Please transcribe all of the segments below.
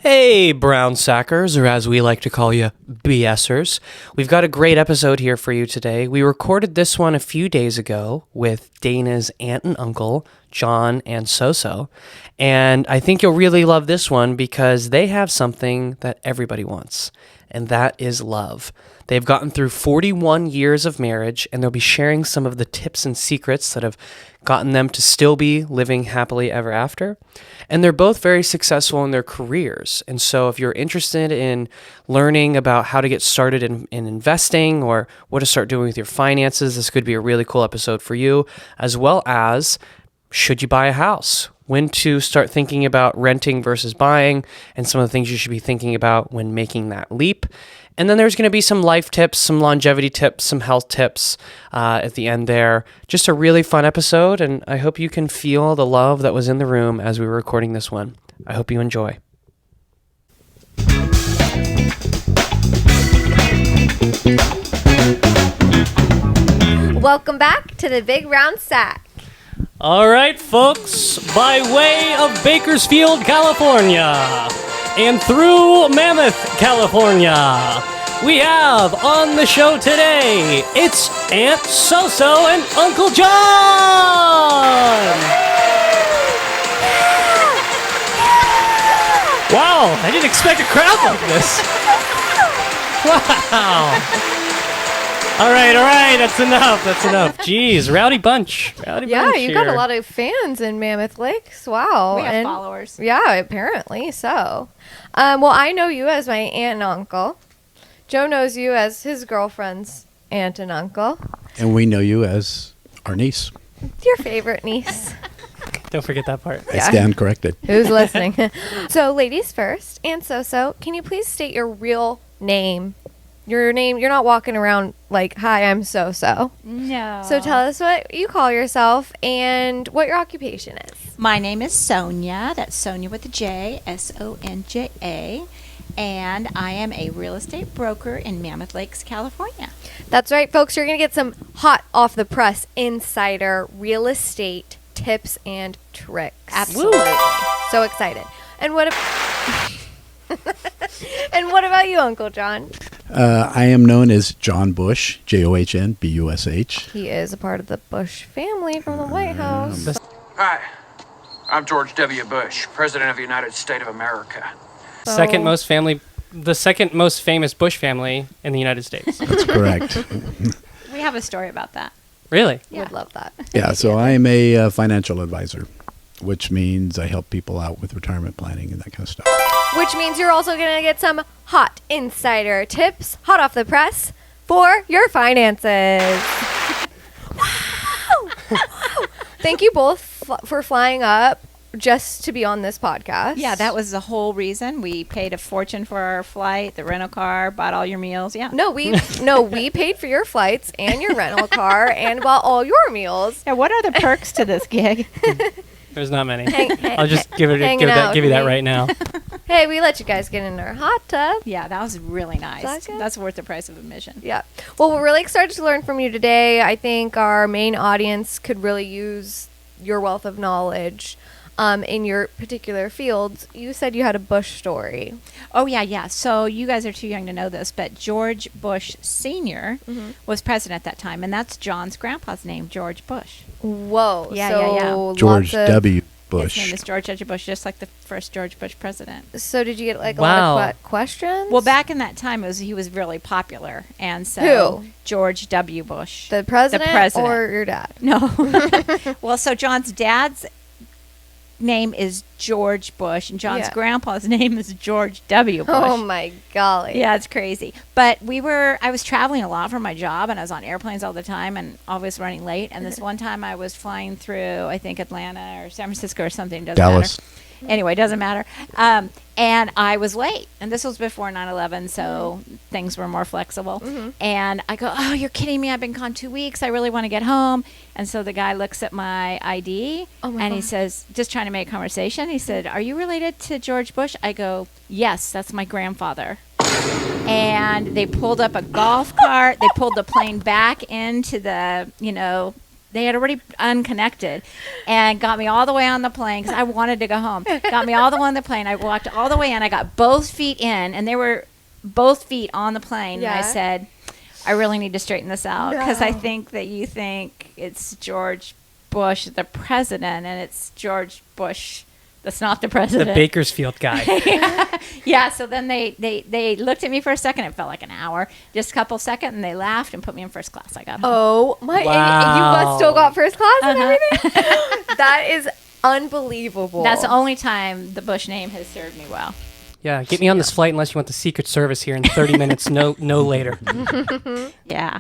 Hey, brown sackers, or as we like to call you, BSers. We've got a great episode here for you today. We recorded this one a few days ago with Dayna's aunt and uncle, John and Soso. And I think you'll really love this one because they have something that everybody wants, and that is love. They've gotten through 41 years of marriage, and they'll be sharing some of the tips and secrets that have gotten them to still be living happily ever after. And they're both very successful in their careers. And so if you're interested in learning about how to get started in investing or what to start doing with your finances, this could be a really cool episode for you, as well as should you buy a house? When to start thinking about renting versus buying, and some of the things you should be thinking about when making that leap. And then there's going to be some life tips, some longevity tips, some health tips at the end there. Just a really fun episode, and I hope you can feel the love that was in the room as we were recording this one. I hope you enjoy. Welcome back to the Big Round Sack. All right, folks, by way of Bakersfield, California, and through Mammoth, California, we have on the show today, it's Aunt Soso and Uncle John! Wow, I didn't expect a crowd like this. Wow. All right, that's enough. Jeez, rowdy bunch. Yeah, you got a lot of fans in Mammoth Lakes. Wow. We have followers. Yeah, apparently so. Well, I know you as my aunt and uncle. Joe knows you as his girlfriend's aunt and uncle. And we know you as our niece. Your favorite niece. Don't forget that part. I stand corrected. Who's listening? So, ladies first. Aunt Soso, can you please state your real name? Your name, you're not walking around like, hi, I'm So-So. No. So tell us what you call yourself and what your occupation is. My name is Sonja. That's Sonja with a J, Sonja. And I am a real estate broker in Mammoth Lakes, California. That's right, folks. You're going to get some hot off the press insider real estate tips and tricks. Absolutely. Woo. So excited. And what and what about you, Uncle John? I am known as John Bush, John Bush. He is a part of the Bush family from the White House. Hi, I'm George W. Bush, President of the United States of America. So- The second most famous Bush family in the United States. That's correct. We have a story about that. Really? Yeah. Would love that. Yeah, so I am a financial advisor, which means I help people out with retirement planning and that kind of stuff. Which means you're also going to get some hot insider tips, hot off the press, for your finances. Wow! Wow! Thank you both for flying up just to be on this podcast. Yeah, that was the whole reason. We paid a fortune for our flight, the rental car, bought all your meals. Yeah. No, we paid for your flights and your rental car and bought all your meals. Yeah, what are the perks to this gig? There's not many. I'll just give you that right now. Hey, we let you guys get in our hot tub. Yeah, that was really nice. Is that good? That's worth the price of admission. Yeah. Well, we're really excited to learn from you today. I think our main audience could really use your wealth of knowledge in your particular fields. You said you had a Bush story. Oh, yeah. So you guys are too young to know this, but George Bush Sr. was president at that time, and that's John's grandpa's name, George Bush. Whoa. Yeah, so yeah. George W. His Bush. name is George W. Bush, just like the first George Bush president. So did you get like a Wow. lot of questions? Well, back in that time, he was really popular, and so Who? George W. Bush, the president, president. or your dad? No. Well, so John's dad's name is George Bush, and John's Yeah. grandpa's name is George W. Bush. Oh my golly. Yeah, it's crazy. But I was traveling a lot for my job, and I was on airplanes all the time and always running late. And this one time I was flying through, I think, Atlanta or San Francisco or something. Doesn't Dallas. matter. Anyway, doesn't matter. And I was late. And this was before 9/11, so things were more flexible. And I go, oh, you're kidding me. I've been gone 2 weeks. I really want to get home. And so the guy looks at my ID, Oh my and he God. says, just trying to make conversation, he said, are you related to George Bush? I go, yes, that's my grandfather. And they pulled up a golf cart. They pulled the plane back into the, They had already unconnected and got me all the way on the plane because I wanted to go home. Got me all the way on the plane. I walked all the way in. I got both feet in, and they were both feet on the plane. Yeah. And I said, I really need to straighten this out because I No. think that you think it's George Bush, the president, and it's George Bush that's not the The president. Bakersfield guy. Yeah, so then they looked at me for a second. It felt like an hour, just a couple seconds, and they laughed and put me in first class. I got home. Oh my! Wow. You must still got first class and Uh-huh. everything. That is unbelievable. That's the only time the Bush name has served me well. Yeah, get me on this flight unless you want the Secret Service here in 30 minutes, no later. Yeah.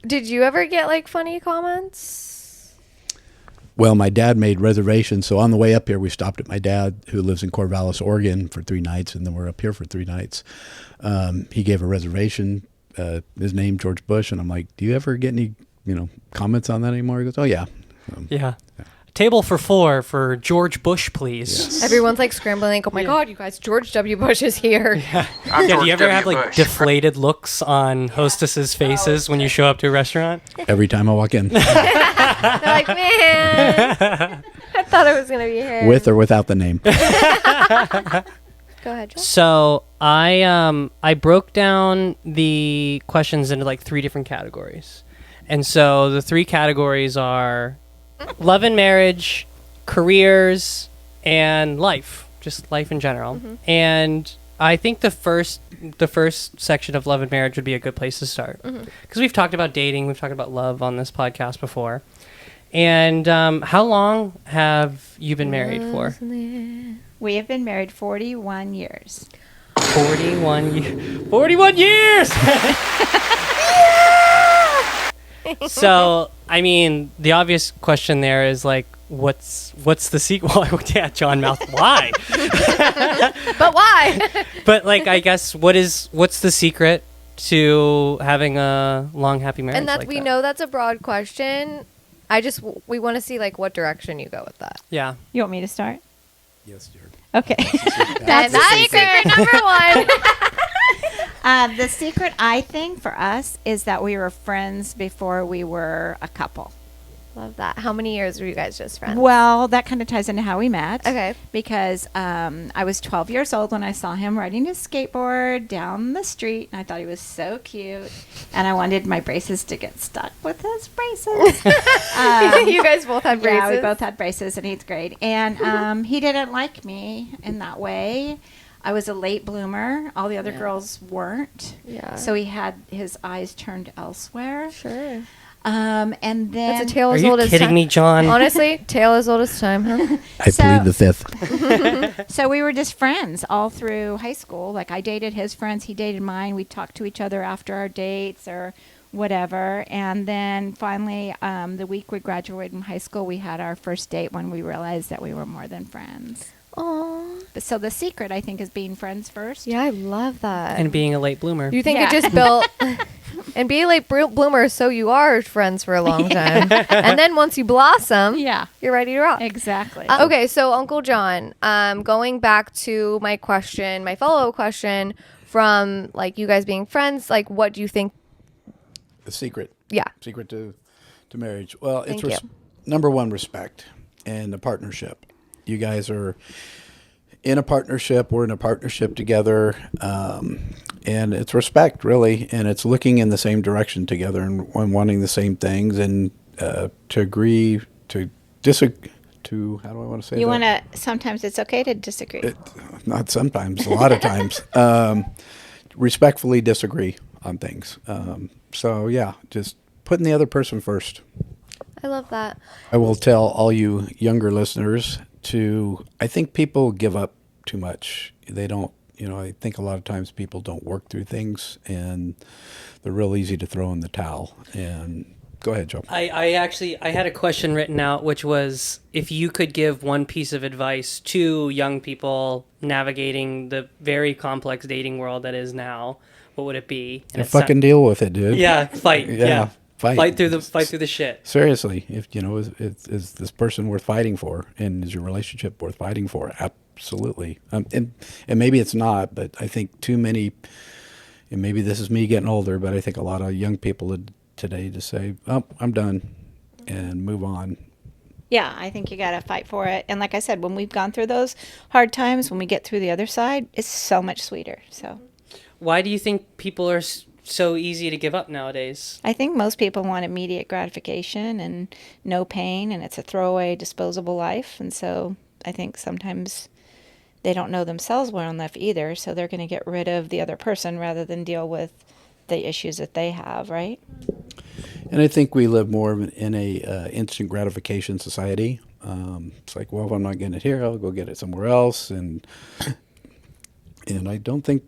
Did you ever get like funny comments? Well, my dad made reservations, so on the way up here, we stopped at my dad, who lives in Corvallis, Oregon, for 3 nights, and then we're up here for 3 nights. He gave a reservation, his name, George Bush, and I'm like, do you ever get any, comments on that anymore? He goes, oh, yeah. Yeah. Table for 4 for George Bush, please. Everyone's like scrambling. Like, oh my God, you guys! George W. Bush is here. I'm Yeah, George do you ever W. have like Bush. deflated looks on hostesses' faces when you show up to a restaurant? Every time I walk in, They're like, man, I thought it was gonna be him. with or without the name. Go ahead, John. So I broke down the questions into like 3 different categories. And so the 3 categories are love and marriage, careers, and life, just life in general. And I think the first section of love and marriage would be a good place to start, because we've talked about dating, we've talked about love on this podcast before. And how long have you been married for? We have been married 41 years. 41 years. So, I mean, the obvious question there is like, what's the sequel? Yeah, John Mouth. Why? But why? But like, I guess what's the secret to having a long, happy marriage? And that like we know that's a broad question. We want to see like what direction you go with that. Yeah. You want me to start? Yes, dear. Okay. That's secret number one. The secret, I think, for us is that we were friends before we were a couple. Love that. How many years were you guys just friends? Well, that kind of ties into how we met. Okay. Because I was 12 years old when I saw him riding his skateboard down the street, and I thought he was so cute. And I wanted my braces to get stuck with his braces. You guys both had braces. Yeah, we both had braces in 8th grade. And he didn't like me in that way. I was a late bloomer. All the other girls weren't. Yeah. So he had his eyes turned elsewhere. Sure. And then That's a tale Are as you old as kidding time. me, John? Honestly, tale as old as time, huh? I So- plead the 5th. So we were just friends all through high school. Like I dated his friends, he dated mine. We talked to each other after our dates or whatever. And then finally, the week we graduated from high school, we had our first date when we realized that we were more than friends. Aww. But so the secret, I think, is being friends first. Yeah, I love that. And being a late bloomer. You think Yeah. it just built and be a late bloomer so you are friends for a long time. And then once you blossom, Yeah, you're ready to rock. exactly. Okay, so Uncle John, going back to my question, my follow-up question from like you guys being friends, like what do you think? The secret Yeah. to marriage. Well, Thank it's you. number one, respect and a partnership. You guys are in a partnership. We're in a partnership together, and it's respect, really, and it's looking in the same direction together and wanting the same things, and to agree to disagree. To how do I want to say You that? want to, sometimes it's okay to disagree. Not sometimes, a lot of times. Respectfully disagree on things. So yeah, just putting the other person first. I love that. I will tell all you younger listeners I think people give up too much. They don't, I think a lot of times people don't work through things and they're real easy to throw in the towel. And go ahead, Joe. I had a question written out, which was if you could give one piece of advice to young people navigating the very complex dating world that is now, what would it be? And Fucking deal with it, dude. yeah, fight. Yeah, Fight through the shit. Seriously, if is this person worth fighting for, and is your relationship worth fighting for? Absolutely. And maybe it's not, but I think too many, and maybe this is me getting older, but I think a lot of young people today just say, "Oh, I'm done." and move on. Yeah, I think you got to fight for it. And like I said, when we've gone through those hard times, when we get through the other side, it's so much sweeter. So Why do you think people are so easy to give up nowadays? I think most people want immediate gratification and no pain, and it's a throwaway, disposable life. And so I think sometimes they don't know themselves well enough either, so they're going to get rid of the other person rather than deal with the issues that they have, right? And I think we live more in a instant gratification society. It's like, well, if I'm not getting it here, I'll go get it somewhere else, and I don't think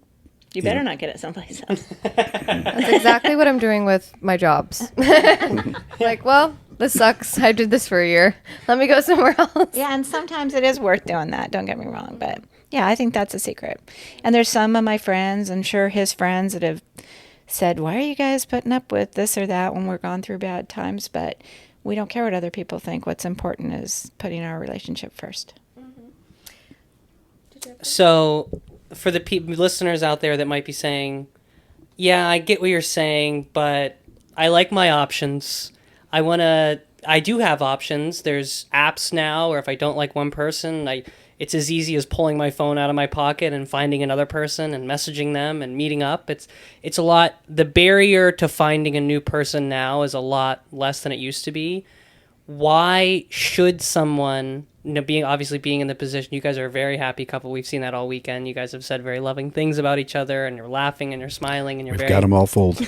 You better not get it someplace else. That's exactly what I'm doing with my jobs. Like, well, this sucks. I did this for a year. Let me go somewhere else. Yeah, and sometimes it is worth doing that. Don't get me wrong, but yeah, I think that's a secret. And there's some of my friends, I'm sure his friends, that have said, "Why are you guys putting up with this or that when we're gone through bad times?" But we don't care what other people think. What's important is putting our relationship first. So, for the listeners out there that might be saying, yeah, I get what you're saying, but I like my options. I do have options. There's apps now where if I don't like one person, it's as easy as pulling my phone out of my pocket and finding another person and messaging them and meeting up. It's a lot. The barrier to finding a new person now is a lot less than it used to be. Why should someone, being in the position, you guys are a very happy couple. We've seen that all weekend. You guys have said very loving things about each other, and you're laughing and you're smiling and you're we've got them all fooled.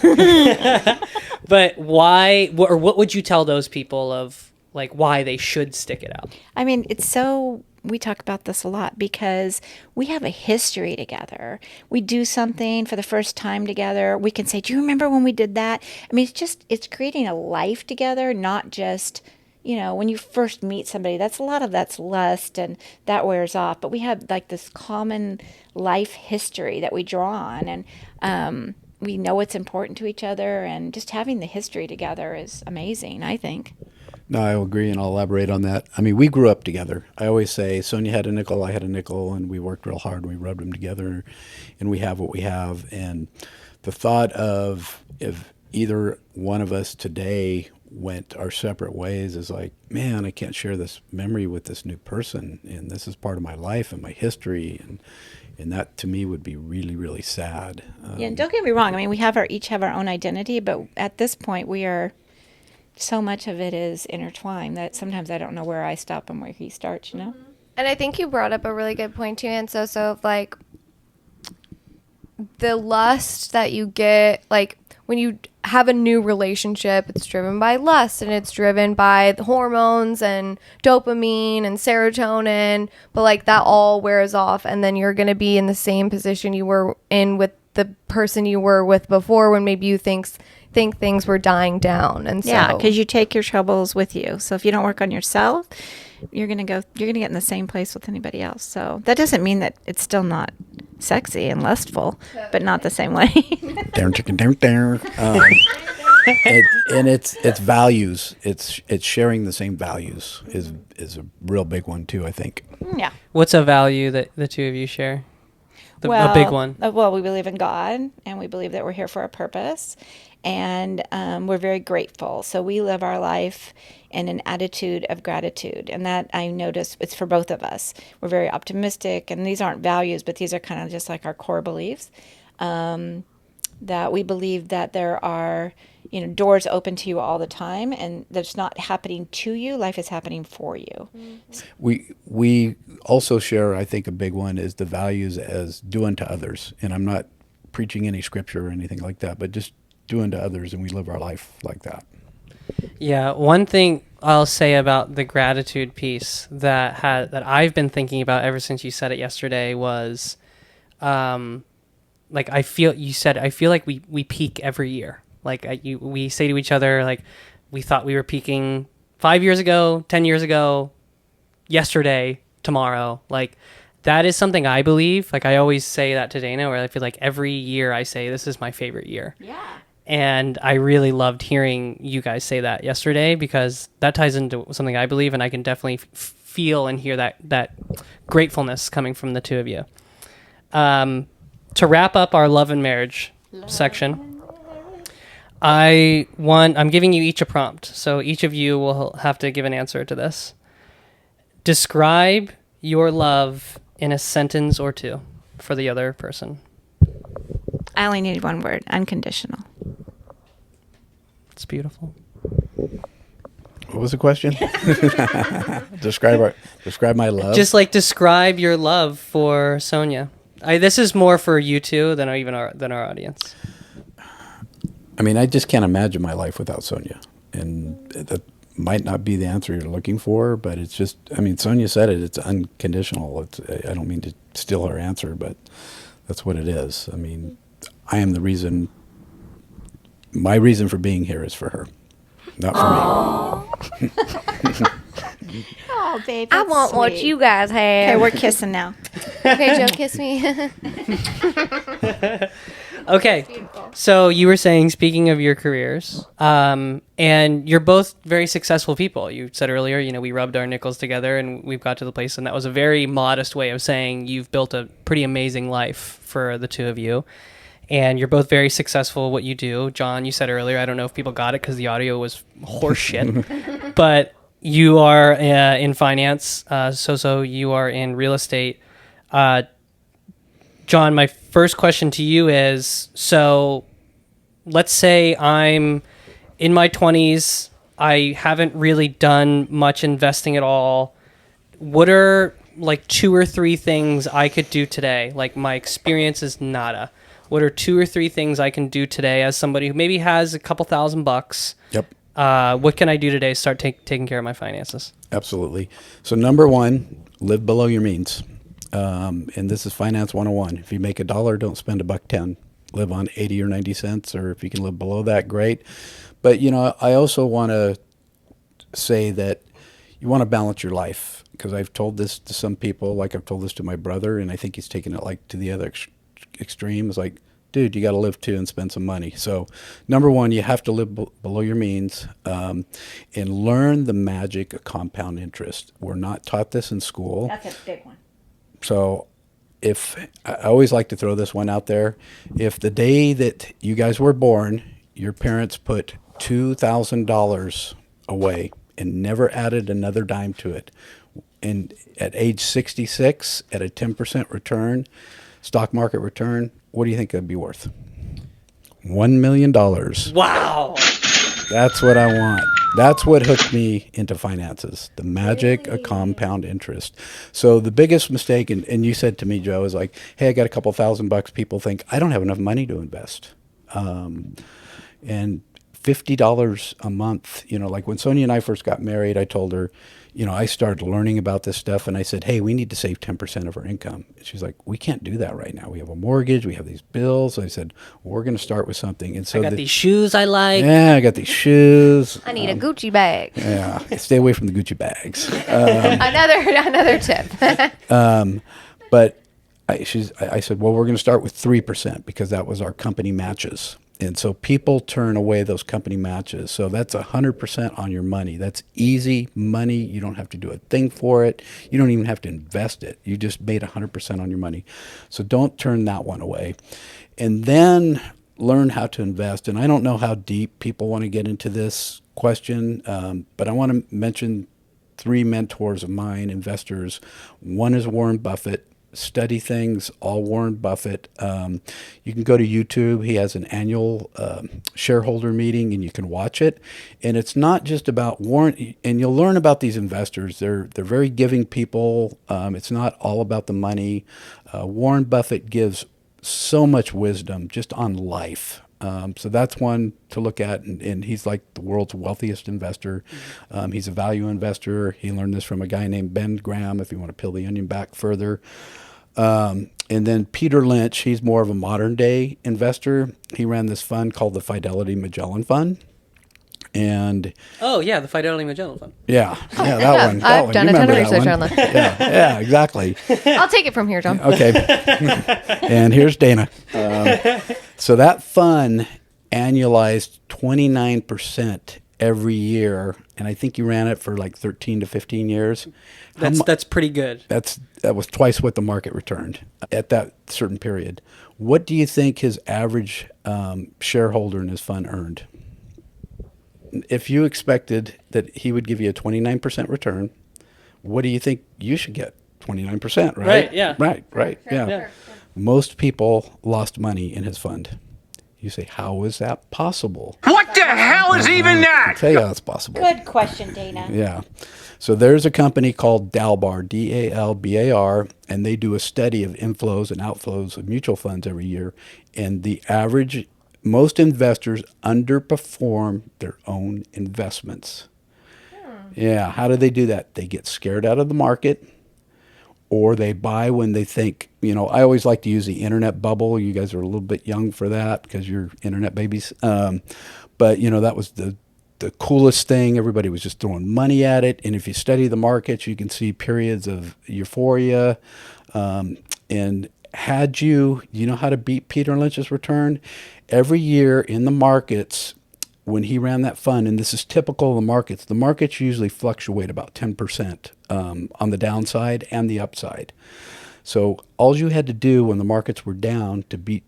But why, or what would you tell those people of like why they should stick it out? I mean, we talk about this a lot because we have a history together. We do something for the first time together. We can say, "Do you remember when we did that?" I mean, it's creating a life together, not just, when you first meet somebody, that's lust and that wears off. But we have like this common life history that we draw on, and we know what's important to each other, and just having the history together is amazing, I think. No, I agree, and I'll elaborate on that. I mean, we grew up together. I always say Sonja had a nickel, I had a nickel, and we worked real hard, and we rubbed them together, and we have what we have. And the thought of if either one of us today went our separate ways is like, man, I can't share this memory with this new person, and this is part of my life and my history, and that to me would be really, really sad. Yeah, and don't get me wrong. I mean, we each have our own identity, but at this point, so much of it is intertwined that sometimes I don't know where I stop and where he starts, And I think you brought up a really good point too, and so like the lust that you get, like when you have a new relationship, it's driven by lust and it's driven by the hormones and dopamine and serotonin, but like that all wears off, and then you're going to be in the same position you were in with the person you were with before when maybe you think things were dying down. And so yeah, because you take your troubles with you. So if you don't work on yourself, you're gonna get in the same place with anybody else. So that doesn't mean that it's still not sexy and lustful, but not the same way. Down, chicken, down, down. And it's values. It's sharing the same values is a real big one too, I think. Yeah. What's a value that the two of you share? A big one. Well, we believe in God, and we believe that we're here for a purpose, and we're very grateful. So we live our life in an attitude of gratitude, and that I notice it's for both of us. We're very optimistic, and these aren't values, but these are kind of just like our core beliefs, that we believe that there are doors open to you all the time, and that's not happening to you. Life is happening for you. We also share, I think a big one is the values as do unto others. And I'm not preaching any scripture or anything like that, but just do unto others, and we live our life like that. Yeah, one thing I'll say about the gratitude piece that I've been thinking about ever since you said it yesterday was, like I feel like we peak every year. Like we say to each other, like we thought we were peaking 5 years ago, 10 years ago, yesterday, tomorrow. Like that is something I believe. Like I always say that to Dayna, where I feel like every year I say this is my favorite year. Yeah. And I really loved hearing you guys say that yesterday, because that ties into something I believe, and I can definitely feel and hear that gratefulness coming from the two of you. To wrap up our love and marriage section, I'm giving you each a prompt, so each of you will have to give an answer to this. Describe your love in a sentence or two for the other person. I only need one word: unconditional. It's beautiful. What was the question? Describe my love. Just like describe your love for Sonja. This is more for you two than our audience. I mean, I just can't imagine my life without Sonja, and that might not be the answer you're looking for, but it's just. I mean, Sonja said it. It's unconditional. I don't mean to steal her answer, but that's what it is. I mean, I am the reason. My reason for being here is for her, not for me. Oh, baby. I want what you guys Okay, have. we're kissing now. Okay, Joe, kiss me. Okay, so you were saying, speaking of your careers, and you're both very successful people. You said earlier, we rubbed our nickels together and we've got to the place, and that was a very modest way of saying you've built a pretty amazing life for the two of you. And you're both very successful at what you do. John, you said earlier, I don't know if people got it because the audio was horseshit, but you are in finance. So you are in real estate. John, my first question to you is, so let's say I'm in my 20s. I haven't really done much investing at all. What are like 2 or 3 things I could do today? Like my experience is nada. What are 2 or 3 things I can do today as somebody who maybe has a couple $1,000? Yep. What can I do today to start taking care of my finances? Absolutely. So number one, live below your means. And this is Finance 101. If you make $1, don't spend $1.10. Live on 80 or 90 cents, or if you can live below that, great. But, I also want to say that you want to balance your life, because I've told this to some people, like I've told this to my brother, and I think he's taken it like to the other extreme. It's like, dude, you got to live too and spend some money. So number one, you have to live below your means, and learn the magic of compound interest. We're not taught this in school. That's a big one. So I always like to throw this one out there. If the day that you guys were born, your parents put $2,000 away and never added another dime to it, and at age 66, at a 10% return, stock market return, what do you think it'd be worth? $1 million. Wow. That's what I want. That's what hooked me into finances, the magic of compound interest. So the biggest mistake, and you said to me, Joe, is like, hey, I got a couple $1,000. People think I don't have enough money to invest. And $50 a month, like when Sonja and I first got married, I told her, I started learning about this stuff, and I said, hey, we need to save 10% of our income. And she's like, we can't do that right now. We have a mortgage. We have these bills. So I said, we're going to start with something. And so I got these shoes I like. Yeah, I got these shoes. I need a Gucci bag. Yeah, stay away from the Gucci bags. Another tip. But I said, well, we're going to start with 3% because that was our company matches. And so people turn away those company matches. So that's 100% on your money. That's easy money. You don't have to do a thing for it. You don't even have to invest it. You just made 100% on your money. So don't turn that one away. And then learn how to invest. And I don't know how deep people want to get into this question, but I want to mention 3 mentors of mine, investors. One is Warren Buffett. Study things, all Warren Buffett. You can go to YouTube. He has an annual shareholder meeting, and you can watch it. And it's not just about Warren. And you'll learn about these investors. They're very giving people. It's not all about the money. Warren Buffett gives so much wisdom just on life. So that's one to look at, and he's like the world's wealthiest investor. He's a value investor. He learned this from a guy named Ben Graham, if you want to peel the onion back further. And then Peter Lynch, he's more of a modern day investor. He ran this fund called the Fidelity Magellan Fund. And Oh yeah, the Fidelity Magellan Fund. that one. I've done You a ton of remember research one. on that. Yeah, exactly. I'll take it from here, John. Okay. And here's Dayna. So that fund annualized 29% every year, and I think you ran it for like 13 to 15 years. That's pretty good. That's that was twice what the market returned at that certain period. What do you think his average shareholder in his fund earned? If you expected that he would give you a 29% return, what do you think you should get? 29%, right? Right, yeah. Right, yeah. Most people lost money in his fund. You say, how is that possible? What the hell is even that? I'll tell you how it's possible. Good question, Dayna. Yeah. So there's a company called Dalbar, Dalbar, and they do a study of inflows and outflows of mutual funds every year. And the average, most investors underperform their own investments. Yeah. How do they do that? They get scared out of the market, or they buy when they think, I always like to use the internet bubble. You guys are a little bit young for that because you're internet babies. But, that was the coolest thing. Everybody was just throwing money at it. And if you study the markets, you can see periods of euphoria. And had you know how to beat Peter Lynch's return? Every year in the markets, when he ran that fund, and this is typical of the markets usually fluctuate about 10% on the downside and the upside. So all you had to do when the markets were down to beat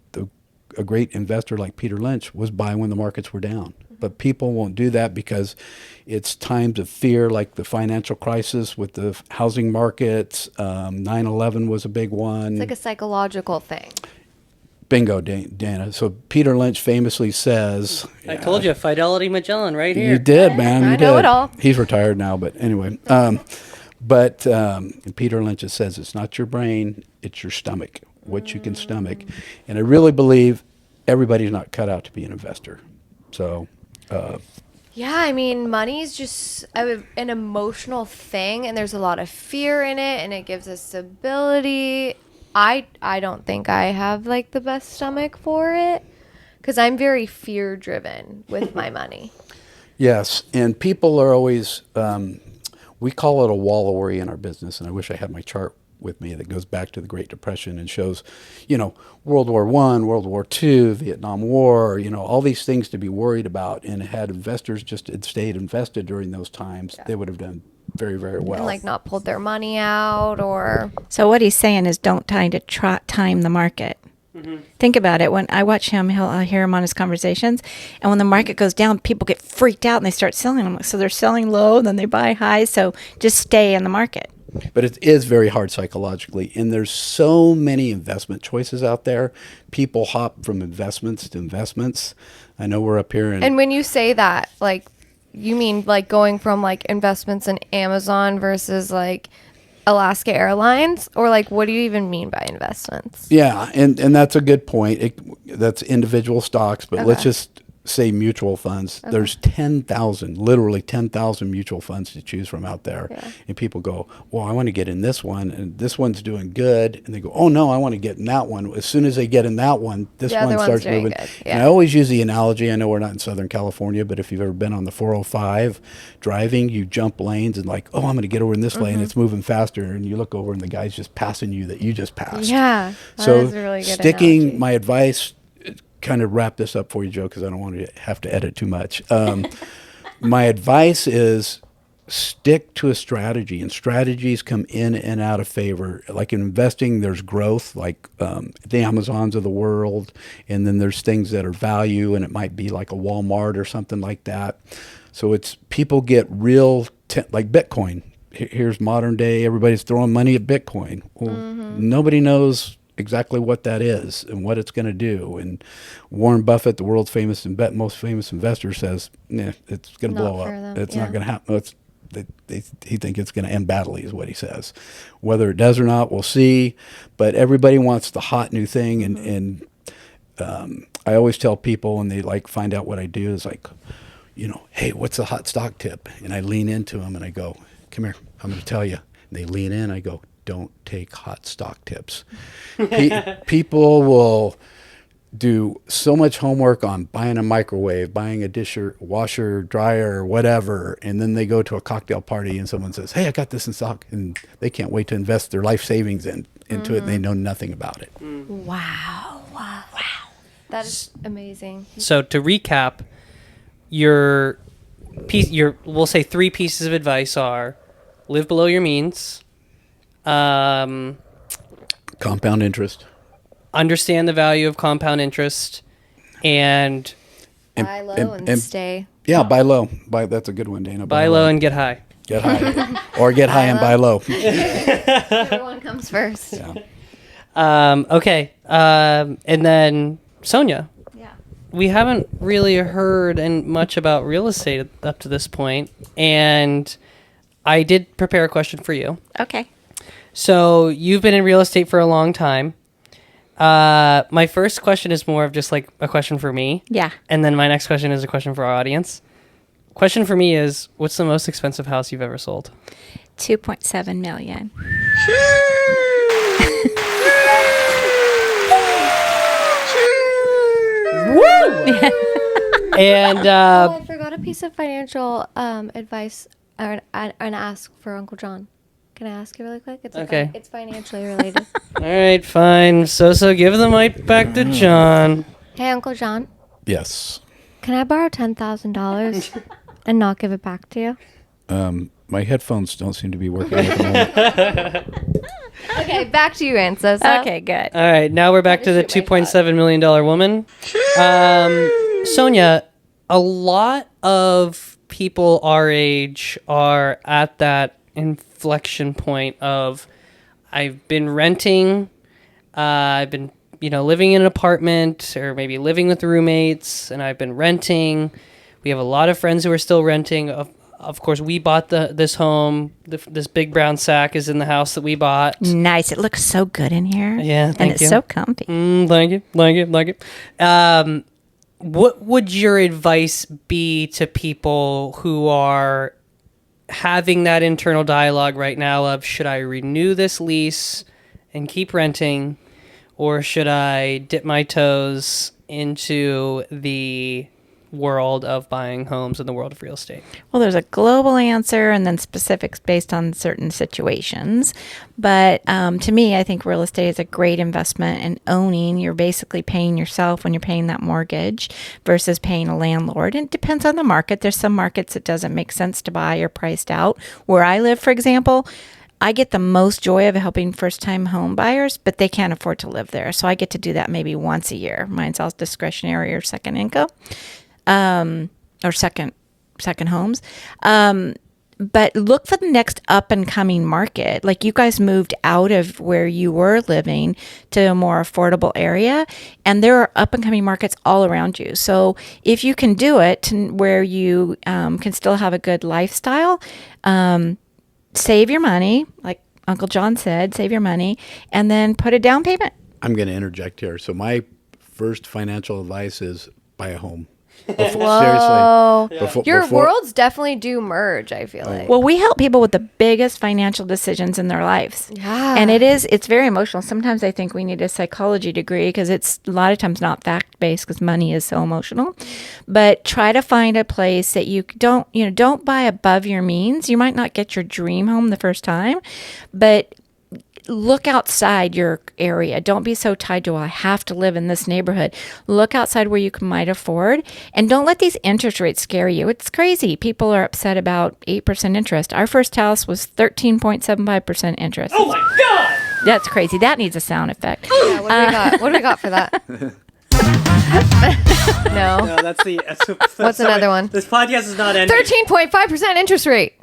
a great investor like Peter Lynch was buy when the markets were down. But people won't do that because it's times of fear, like the financial crisis with the housing markets. 9/11 was a big one. It's like a psychological thing. Bingo, Dana. So Peter Lynch famously says, I told you, Fidelity Magellan right here. You did, man. You I know did. it all. He's retired now, but anyway. Peter Lynch says it's not your brain, it's your stomach, what you can stomach. And I really believe everybody's not cut out to be an investor. So, Yeah, I mean, money is just an emotional thing, and there's a lot of fear in it, and it gives us stability. I don't think I have like the best stomach for it because I'm very fear driven with my money. yes. And people are always, we call it a wall of worry in our business. And I wish I had my chart with me that goes back to the Great Depression and shows, World War I, World War II, Vietnam War, all these things to be worried about. And had investors just had stayed invested during those times, they would have done very, very well. And like not pulled their money out or. So what he's saying is don't time the market. Think about it. When I watch him, I hear him on his conversations. And when the market goes down, people get freaked out and they start selling them. So they're selling low, then they buy high. So just stay in the market. But it is very hard psychologically. And there's so many investment choices out there. People hop from investments to investments. I know we're up here. And when you say that, like, you mean like going from like investments in Amazon versus like Alaska Airlines, or like what do you even mean by investments? Yeah, and that's a good point. That's individual stocks, but let's just say mutual funds. There's 10,000, literally 10,000 mutual funds to choose from out there. Yeah. And people go, well, I want to get in this one, and this one's doing good. And they go, oh, no, I want to get in that one. As soon as they get in that one, this The one other one's starts doing moving. good. And Yeah. I always use the analogy, I know we're not in Southern California, but if you've ever been on the 405 driving, you jump lanes and like, oh, I'm going to get over in this lane. It's moving faster. And you look over and the guy's just passing you that you just passed. Yeah, that So is a really good sticking, analogy. my advice, kind of wrap this up for you, Joe, because I don't want to have to edit too much. My advice is stick to a strategy, and strategies come in and out of favor. Like in investing, there's growth, like the Amazons of the world, and then there's things that are value, and it might be like a Walmart or something like that. So it's people get real, like Bitcoin. Here's modern day, everybody's throwing money at Bitcoin. Well, nobody knows exactly what that is and what it's going to do. And Warren Buffett, the world's most famous investor, says, it's going to Not blow for up. them, It's yeah. not going to happen. He thinks it's going to end badly is what he says. Whether it does or not, we'll see. But everybody wants the hot new thing. And I always tell people when they like find out what I do is like, hey, what's the hot stock tip? And I lean into them and I go, come here, I'm going to tell you. And they lean in, I go, don't take hot stock tips. People will do so much homework on buying a microwave, buying a washer, dryer, whatever, and then they go to a cocktail party and someone says, hey, I got this in stock, and they can't wait to invest their life savings into it, and they know nothing about it. Wow. That is amazing. So to recap, we'll say 3 pieces of advice are: live below your means, Compound interest. Understand the value of compound interest, and Buy low and stay. Yeah, buy low. That's a good one, Dana. buy low and get high. get high, or get high and buy low. Whichever one comes first. Yeah. Okay. And then Sonja. Yeah. We haven't really heard much about real estate up to this point, and I did prepare a question for you. Okay. So you've been in real estate for a long time. My first question is more of just like a question for me. Yeah. And then my next question is a question for our audience. Question for me is, what's the most expensive house you've ever sold? 2.7 million. And I forgot a piece of financial advice and ask for Uncle John. Can I ask you really quick? It's Okay. It's financially related. all right, fine. So give the mic back to John. Hey, Uncle John, Yes. can I borrow $10,000 and not give it back to you? My headphones don't seem to be working at the moment. Okay, back to you, Ansa. Okay, good. All right, now we're back to the $2.7 million woman. Sonja, a lot of people our age are at that inflection point of, I've been renting, I've been living in an apartment or maybe living with roommates, and I've been renting. We have a lot of friends who are still renting. Of course, we bought this home. This big brown sack is in the house that we bought. Nice. It looks so good in here. Yeah, thank and it's you. so comfy. Thank you. What would your advice be to people who are having that internal dialogue right now of, should I renew this lease and keep renting, or should I dip my toes into the world of buying homes in the world of real estate? Well, there's a global answer and then specifics based on certain situations. But to me, I think real estate is a great investment, and owning, you're basically paying yourself when you're paying that mortgage versus paying a landlord. And it depends on the market. There's some markets it doesn't make sense to buy or priced out. Where I live, for example, I get the most joy of helping first-time home buyers, but they can't afford to live there. So I get to do that maybe once a year. Mine's all discretionary or second income. Or second homes. But look for the next up and coming market. Like, you guys moved out of where you were living to a more affordable area, and there are up and coming markets all around you. So if you can do it to where you can still have a good lifestyle, save your money, like Uncle John said, save your money, and then put a down payment. I'm going to interject here. So my first financial advice is buy a home. Whoa. Seriously. Your worlds definitely do merge, I feel like. Well, we help people with the biggest financial decisions in their lives. Yeah. And it's very emotional. Sometimes I think we need a psychology degree, because it's a lot of times not fact-based, because money is so emotional. But try to find a place that you don't buy above your means. You might not get your dream home the first time, but look outside your area. Don't be so tied to, I have to live in this neighborhood. Look outside where you might afford, and don't let these interest rates scare you. It's crazy. People are upset about 8% interest. Our first house was 13.75% interest. Oh my God! That's crazy. That needs a sound effect. Yeah, what do we got? What do we got for that? No. No, that's What's another one? This podcast is not ending. 13.5% interest rate.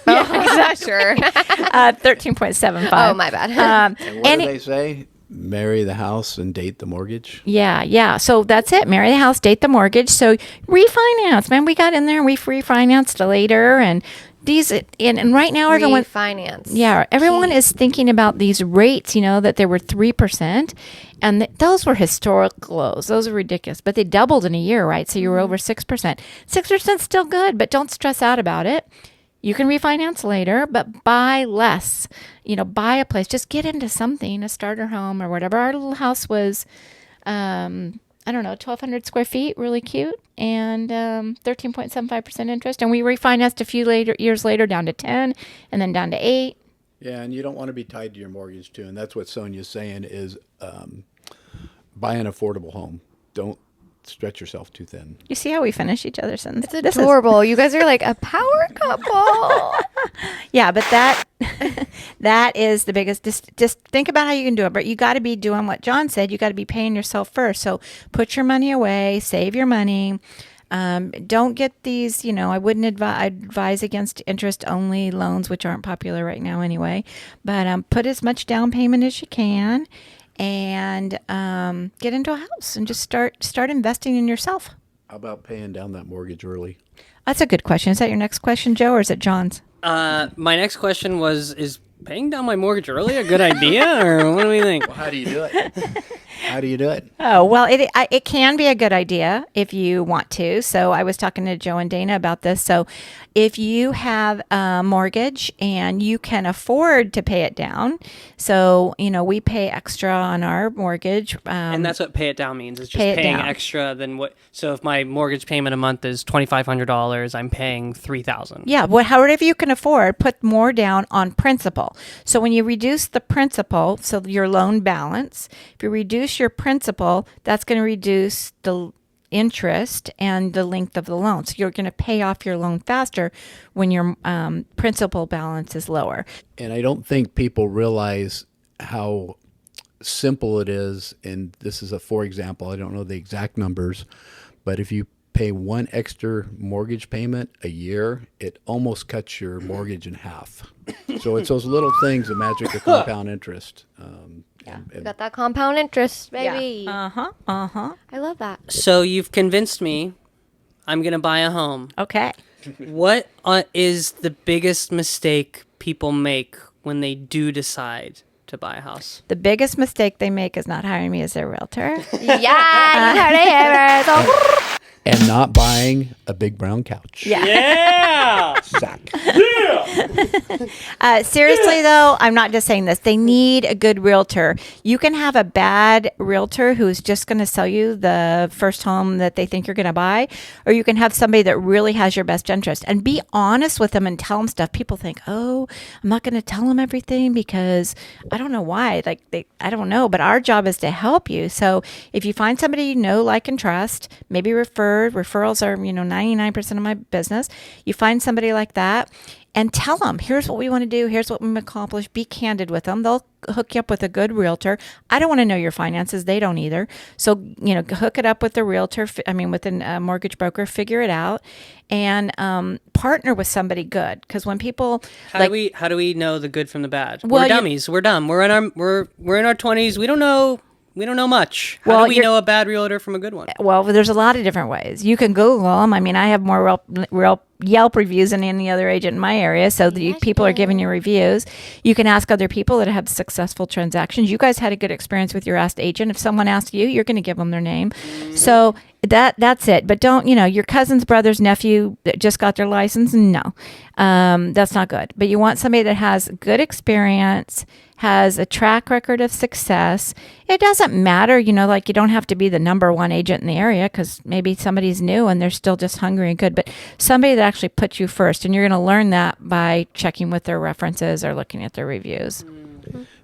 Yeah, sure. 13.75. Oh, my bad. And what do they say? Marry the house and date the mortgage. Yeah. So that's it. Marry the house, date the mortgage. So refinance. Man, we got in there and we refinanced later. And these, and right now everyone, Refinance. yeah, everyone is thinking about these rates, that they were 3%. And those were historic lows. Those are ridiculous. But they doubled in a year, right? So you were over 6%. 6% still good, but don't stress out about it. You can refinance later, but buy less. Buy a place. Just get into something, a starter home or whatever. Our little house was, 1,200 square feet, really cute, and 13.75% interest. And we refinanced a few years later down to 10, and then down to 8. Yeah, and you don't want to be tied to your mortgage too. And that's what Sonja's saying is, buy an affordable home. Don't stretch yourself too thin. You see how we finish each other's sentences? It's adorable. You guys are like a power couple. Yeah, but That is the biggest. Just think about how you can do it. But you got to be doing what John said. You got to be paying yourself first. So put your money away, save your money. Don't get these, I wouldn't advise against interest only loans, which aren't popular right now anyway. But put as much down payment as you can and get into a house and just start investing in yourself. How about paying down that mortgage early? That's a good question. Is that your next question, Joe, or is it John's? My next question is paying down my mortgage early a good idea, or what do we think? Well, how do you do it? How do you do it? Oh, well, it can be a good idea if you want to. So I was talking to Joe and Dayna about this. So if you have a mortgage and you can afford to pay it down, so, we pay extra on our mortgage. And that's what pay it down means. It's just pay it paying down. extra than what. So if my mortgage payment a month is $2,500, I'm paying $3,000. Yeah, however you can afford, put more down on principal. So when you reduce the principal, so your loan balance, if you reduce your principal, that's going to reduce the interest and the length of the loan. So you're going to pay off your loan faster when your principal balance is lower. And I don't think people realize how simple it is. And this is for example, I don't know the exact numbers, but if you pay one extra mortgage payment a year, it almost cuts your mortgage in half. So it's those little things, the magic of compound interest. You got that compound interest, baby. Yeah. I love that. So you've convinced me. I'm gonna buy a home. Okay. What is the biggest mistake people make when they do decide to buy a house? The biggest mistake they make is not hiring me as their realtor. Yeah, you heard it here. So- And not buying a big brown couch. Yeah. Sack. Seriously, though, I'm not just saying this. They need a good realtor. You can have a bad realtor who's just going to sell you the first home that they think you're going to buy, or you can have somebody that really has your best interest. And be honest with them and tell them stuff. People think, oh, I'm not going to tell them everything because I don't know why. I don't know. But our job is to help you. So if you find somebody you know, like, and trust, maybe referrals are 99% of my business. You find somebody like that and tell them, here's what we want to do, here's what we accomplish. Be candid with them. They'll hook you up with a good realtor. I don't want to know your finances. They don't either. So hook it up with a realtor, with a mortgage broker. Figure it out and partner with somebody good. Because when people How do we know the good from the bad? Well, We're dummies. We're dumb. We're in our 20s. We don't know much. How Well, do we know a bad realtor from a good one? Well, there's a lot of different ways. You can Google them. I have more real Yelp reviews than any other agent in my area, so people are giving you reviews. You can ask other people that have successful transactions. You guys had a good experience with your last agent. If someone asks you, you're going to give them their name. So that's it. But don't, your cousin's brother's nephew that just got their license. No, that's not good. But you want somebody that has good experience, has a track record of success. It doesn't matter, you don't have to be the number one agent in the area because maybe somebody's new and they're still just hungry and good, but somebody that actually puts you first. And you're going to learn that by checking with their references or looking at their reviews.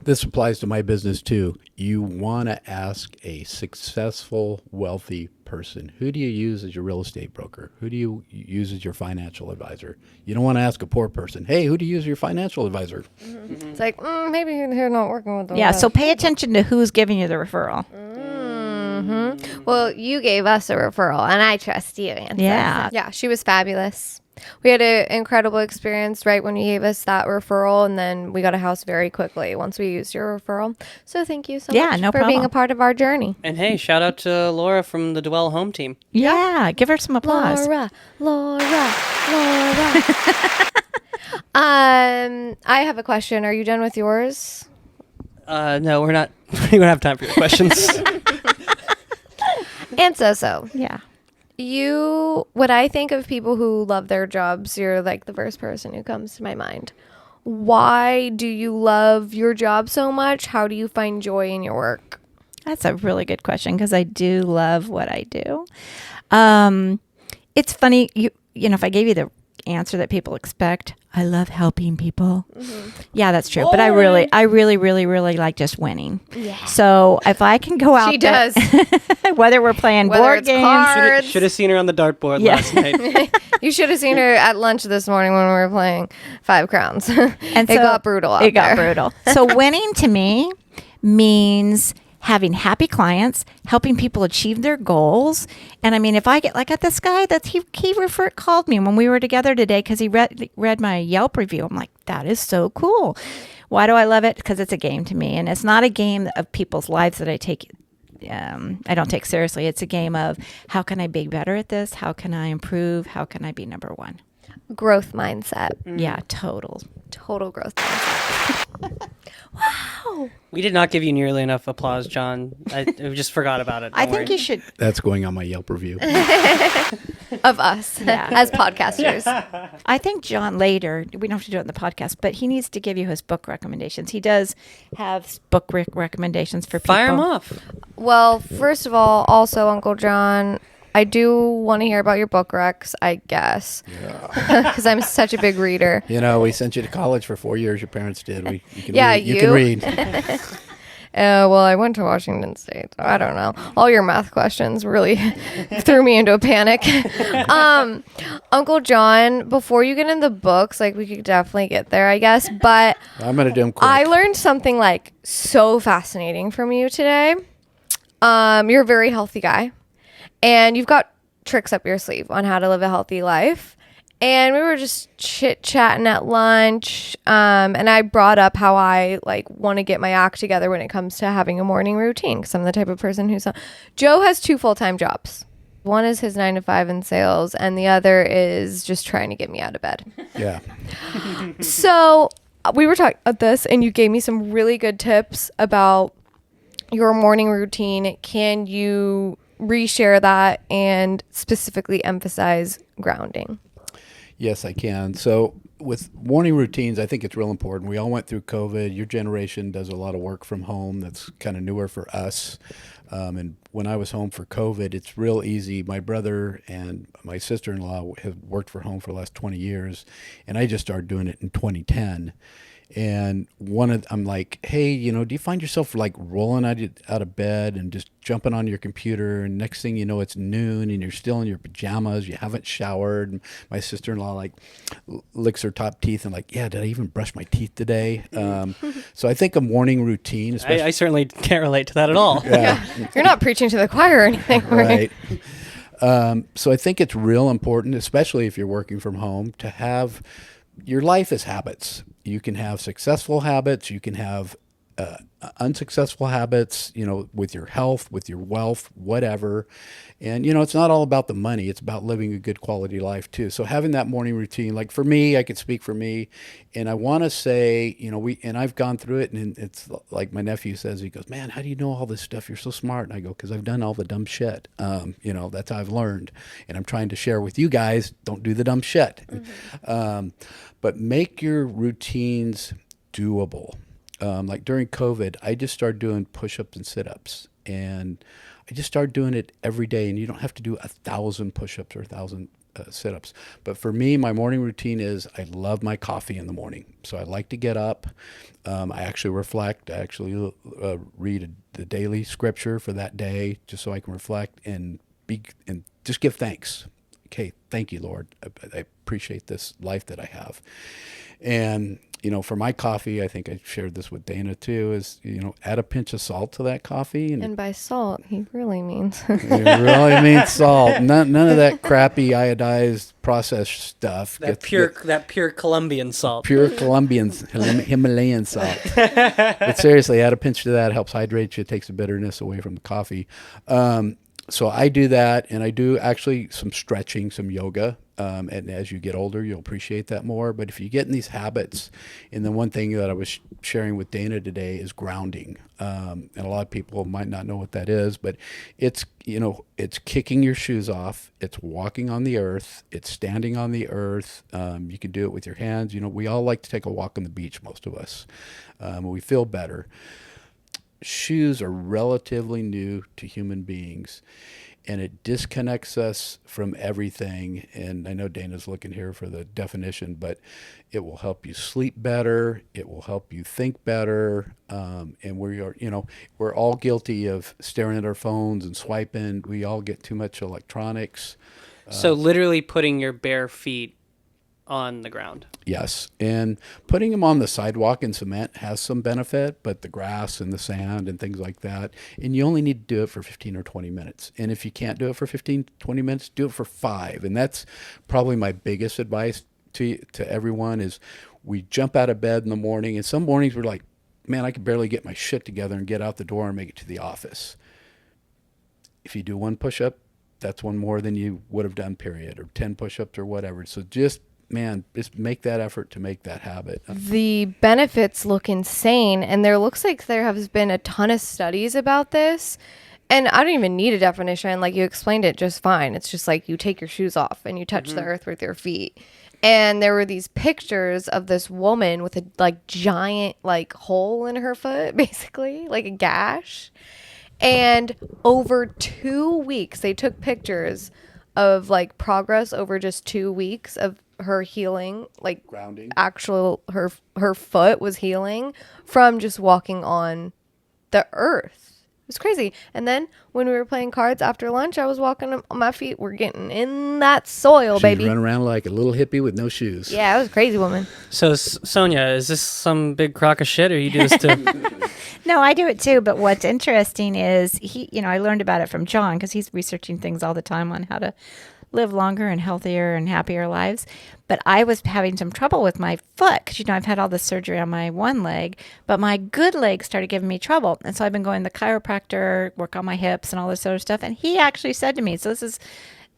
This applies to my business too. You want to ask a successful, wealthy person, who do you use as your real estate broker? Who do you use as your financial advisor? You don't want to ask a poor person, hey, who do you use as your financial advisor? Mm-hmm. It's like, maybe you're not working with them. Yeah, so pay attention to who's giving you the referral. Mm-hmm. Well, you gave us a referral, and I trust you, Anne. Yeah. Yeah, she was fabulous. We had an incredible experience right when you gave us that referral, and then we got a house very quickly once we used your referral. So thank you so much no for being problem. a part of our journey. And hey, shout out to Laura from the Dwell Home team. Yeah, give her some applause. Laura. I have a question. Are you done with yours? No, we're not. We don't have time for your questions. And so. Yeah. When I think of people who love their jobs, you're like the first person who comes to my mind. Why do you love your job so much? How do you find joy in your work? That's a really good question because I do love what I do. It's funny, if I gave you the answer that people expect. I love helping people. Yeah, that's true. But I really, really like just winning. Yeah. So if I can go out She there, does. whether we're playing Whether board it's games, cards. Should have seen her on the dartboard Yeah. last night. You should have seen her at lunch this morning when we were playing 5 Crowns. and it got brutal out It got there. brutal. So winning to me means having happy clients, helping people achieve their goals. And I mean, if I get like at this guy that he called me when we were together today because he read my Yelp review. I'm like, that is so cool. Why do I love it? Because it's a game to me, and it's not a game of people's lives that I don't take seriously. It's a game of how can I be better at this? How can I improve? How can I be number one? Growth mindset. Yeah, total Growth mindset. Wow. We did not give you nearly enough applause, John. I just forgot about it. I Don't think worry. you should. That's going on my Yelp review. Of us as podcasters. I think John later, we don't have to do it in the podcast, but he needs to give you his book recommendations. He does have book recommendations for people. Fire him off. Well, first of all, also, Uncle John, I do want to hear about your book recs, I guess. Yeah. Because I'm such a big reader. You know, we sent you to college for 4 years. Your parents did. You can Yeah, read. You you. can read. Well, I went to Washington State. So I don't know. All your math questions really threw me into a panic. Uncle John, before you get into the books, like we could definitely get there, I guess. But I'm going to do them quick. I learned something like so fascinating from you today. You're a very healthy guy, and you've got tricks up your sleeve on how to live a healthy life. And we were just chit-chatting at lunch, and I brought up how I like want to get my act together when it comes to having a morning routine, because I'm the type of person who's Joe has 2 full-time jobs. One is his 9 to 5 in sales, and the other is just trying to get me out of bed. Yeah. So we were talking about this, and you gave me some really good tips about your morning routine. Can you reshare that and specifically emphasize grounding? Yes, I can. So with morning routines, I think it's real important. We all went through COVID. Your generation does a lot of work from home. That's kind of newer for us. And when I was home for COVID, it's real easy. My brother and my sister-in-law have worked from home for the last 20 years, and I just started doing it in 2010. And I'm like, hey, do you find yourself like rolling out of bed and just jumping on your computer, and next thing you know, it's noon and you're still in your pajamas, you haven't showered. And my sister-in-law like licks her top teeth and like, yeah, did I even brush my teeth today? So I think a morning routine, especially. I certainly can't relate to that at all. Yeah. You're not preaching to the choir or anything, right? So I think it's real important, especially if you're working from home, to have your life as habits. You can have successful habits. You can have unsuccessful habits, with your health, with your wealth, whatever. And, it's not all about the money. It's about living a good quality life too. So having that morning routine, like for me, I could speak for me. And I want to say, and I've gone through it, and it's like my nephew says, he goes, man, how do you know all this stuff? You're so smart. And I go, because I've done all the dumb shit. That's how I've learned. And I'm trying to share with you guys, don't do the dumb shit. Mm-hmm. But make your routines doable. Like during COVID, I just started doing push-ups and sit-ups, and I just started doing it every day. And you don't have to do 1,000 push-ups or 1,000 sit-ups. But for me, my morning routine is I love my coffee in the morning. So I like to get up. I actually reflect. I actually read the daily scripture for that day, just so I can reflect and just give thanks. Okay, thank you, Lord. I appreciate this life that I have. And, for my coffee, I think I shared this with Dayna too, is, add a pinch of salt to that coffee. And by salt, he really means. It really means salt. None of that crappy iodized processed stuff. That pure Colombian salt. Pure Colombian Himalayan salt. But seriously, add a pinch to that. It helps hydrate you. It takes the bitterness away from the coffee. So I do that, and I do actually some stretching, some yoga. And as you get older, you'll appreciate that more. But if you get in these habits, and then one thing that I was sharing with Dayna today is grounding. And a lot of people might not know what that is, but it's kicking your shoes off. It's walking on the earth. It's standing on the earth. You can do it with your hands. We all like to take a walk on the beach, most of us. We feel better. Shoes are relatively new to human beings. and it disconnects us from everything. And I know Dana's looking here for the definition, but it will help you sleep better. It will help you think better. And we are, we're all guilty of staring at our phones and swiping. We all get too much electronics. So literally putting your bare feet on the ground. Yes, and putting them on the sidewalk in cement has some benefit, but the grass and the sand and things like that, and you only need to do it for 15 or 20 minutes. And if you can't do it for 15, 20 minutes, do it for 5. And that's probably my biggest advice to everyone is we jump out of bed in the morning, and some mornings we're like, man, I could barely get my shit together and get out the door and make it to the office. If you do 1 push-up, that's 1 more than you would have done, period, or 10 push-ups or whatever. So just make that effort to make that habit. The benefits look insane, and there looks like there has been a ton of studies about this. And I don't even need a definition. Like, you explained it just fine. It's just like you take your shoes off and you touch the earth with your feet. And there were these pictures of this woman with a giant hole in her foot, basically, like a gash. And over 2 weeks, they took pictures of progress over just 2 weeks of her healing, Grounding. Her foot was healing from just walking on the earth. It was crazy. And then when we were playing cards after lunch, I was walking on my feet were getting in that soil, She's baby. running around like a little hippie with no shoes. Yeah, I was a crazy woman. So Sonia, is this some big crock of shit, or you do this too? No, I do it too. But what's interesting is I learned about it from John because he's researching things all the time on how to live longer and healthier and happier lives. But I was having some trouble with my foot because, I've had all this surgery on my one leg, but my good leg started giving me trouble. And so I've been going to the chiropractor, work on my hips and all this sort of stuff. And he actually said to me, so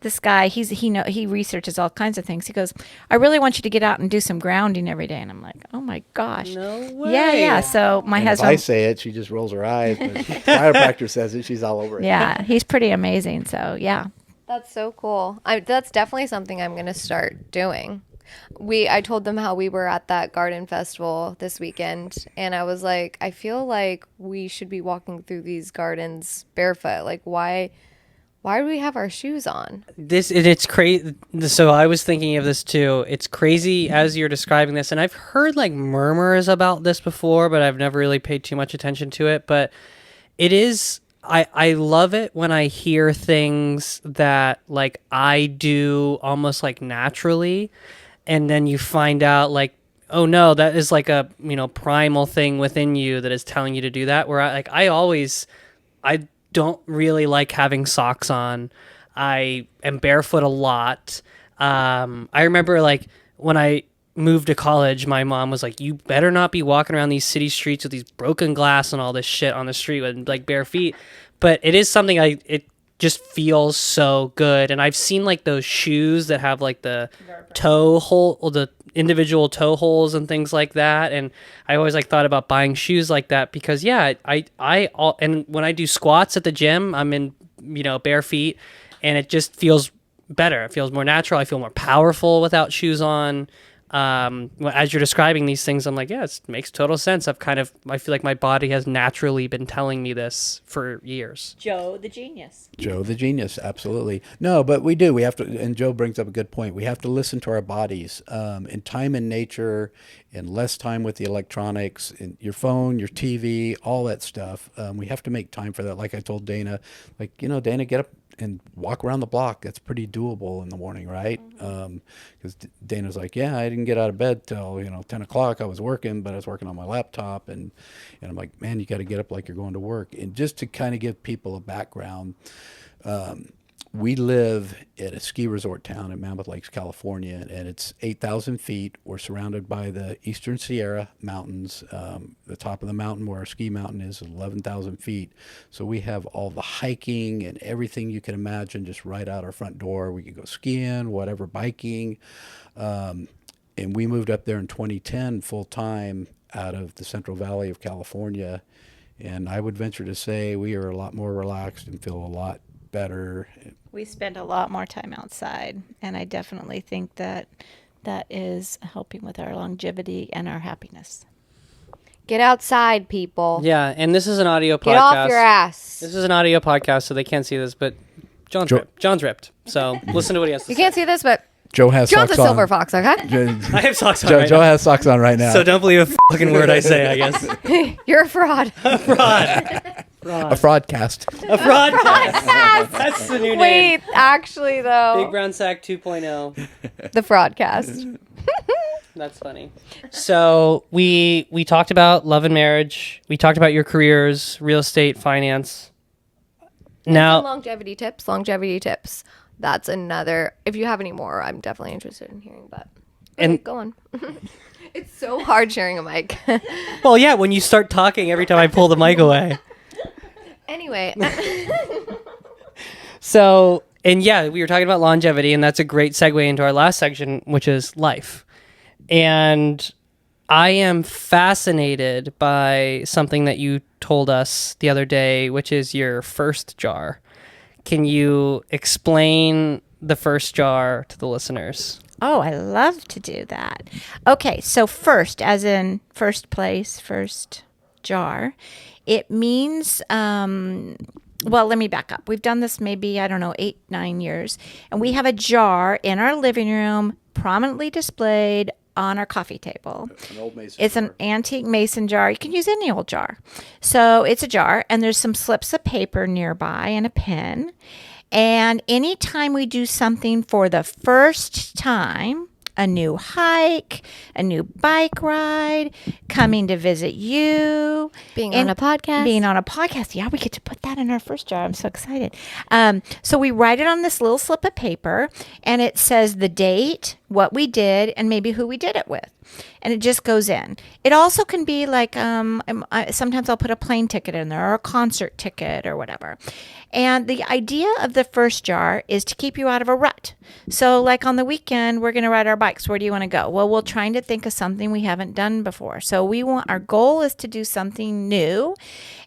this guy, he researches all kinds of things. He goes, I really want you to get out and do some grounding every day. And I'm like, oh my gosh. No way. Yeah. So my And husband. if I say it, she just rolls her eyes. But if the chiropractor says it, she's all over it. Yeah, he's pretty amazing. So yeah. That's so cool. That's definitely something I'm going to start doing. I told them how we were at that garden festival this weekend, and I was like, I feel like we should be walking through these gardens barefoot. Like, why do we have our shoes on? It's crazy. So I was thinking of this too. It's crazy as you're describing this, and I've heard murmurs about this before, but I've never really paid too much attention to it. But it is. I love it when I hear things that I do almost naturally, and then you find out oh no, that is a primal thing within you that is telling you to do that. Where I don't really like having socks on. I am barefoot a lot. I remember when I moved to college, my mom was like, you better not be walking around these city streets with these broken glass and all this shit on the street with bare feet. But it is something it just feels so good. And I've seen those shoes that have the toe hole, or the individual toe holes and things like that. And I always thought about buying shoes like that because and when I do squats at the gym, I'm in bare feet, and it just feels better. It feels more natural. I feel more powerful without shoes on. As you're describing these things, I'm like, yeah, it makes total sense. I feel like my body has naturally been telling me this for years. Joe the genius. Joe the genius, absolutely. No, but we do. We have to, and Joe brings up a good point. We have to listen to our bodies. And time in nature, and less time with the electronics, and your phone, your TV, all that stuff. We have to make time for that. Like I told Dayna, Dayna, get up and walk around the block. That's pretty doable in the morning, right? Because Dana's like, yeah, I didn't get out of bed till 10 o'clock. I was working, but I was working on my laptop, and I'm like, man, you got to get up like you're going to work. And just to kind of give people a background, we live at a ski resort town in Mammoth Lakes, California, and it's 8,000 feet. We're surrounded by the Eastern Sierra Mountains. The top of the mountain where our ski mountain is 11,000 feet. So we have all the hiking and everything you can imagine just right out our front door. We can go skiing, whatever, biking. And we moved up there in 2010 full time out of the Central Valley of California. And I would venture to say we are a lot more relaxed and feel a lot better. We spend a lot more time outside, and I definitely think that is helping with our longevity and our happiness. Get outside, people. Yeah, and this is an audio podcast. Get off your ass. This is an audio podcast, so they can't see this, but John's Jo- ripped. John's ripped. So listen to what he has to You say. can't see this, but Joe has John's a socks silver on. fox, okay? I have socks on Joe, right Joe now. has socks on right now. So don't believe a fucking word I say, I guess. You're a fraud. Fraud. a fraudcast. A fraudcast. That's the new name. Wait, actually, though. Big Brown Sack 2.0. The fraudcast. That's funny. So we talked about love and marriage. We talked about your careers, real estate, finance. Now, Longevity tips. That's another. If you have any more, I'm definitely interested in hearing. But And- go on. It's so hard sharing a mic. well, yeah, when you start talking every time I pull the mic away. Anyway, So, and yeah, we were talking about longevity, and that's a great segue into our last section, which is life. And I am fascinated by something that you told us the other day, which is your first jar. Can you explain the first jar to the listeners? Oh, I love to do that. Okay, so first, as in first place, first jar, it means, well, let me back up. We've done this maybe, 8, 9 years. And we have a jar in our living room, prominently displayed on our coffee table. An old mason It's an antique mason jar. You can use any old jar. So it's a jar, and there's some slips of paper nearby and a pen. And anytime we do something for the first time, a new hike, a new bike ride, coming to visit you, being on a podcast. Yeah, we get to put that in our first jar. I'm so excited. So we write it on this little slip of paper, and it says the date, what we did, and maybe who we did it with. And it just goes in. It also can be like, sometimes I'll put a plane ticket in there or a concert ticket or whatever. And the idea of the first jar is to keep you out of a rut. So like on the weekend, we're going to ride our bikes. Where do you want to go? Well, we're trying to think of something we haven't done before. So our goal is to do something new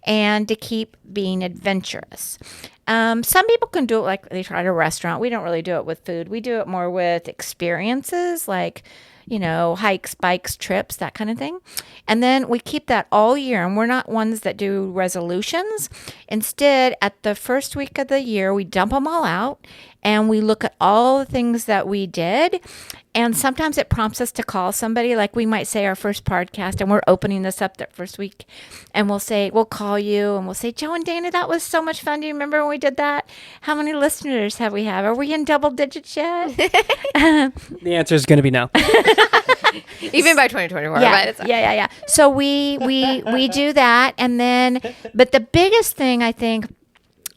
and to keep being adventurous. Some people can do it like they try at a restaurant. We don't really do it with food. We do it more with experiences like, hikes, bikes, trips, that kind of thing. And then we keep that all year. And we're not ones that do resolutions. Instead, at the first week of the year, we dump them all out and we look at all the things that we did. And sometimes it prompts us to call somebody, like we might say our first podcast, and we're opening this up that first week. And we'll call you and we'll say, Joe and Dayna, that was so much fun. Do you remember when we did that? How many listeners have we have? Are we in double digits yet? The answer is going to be no. Even by 2024. Yeah. So we do that, and then, but the biggest thing I think,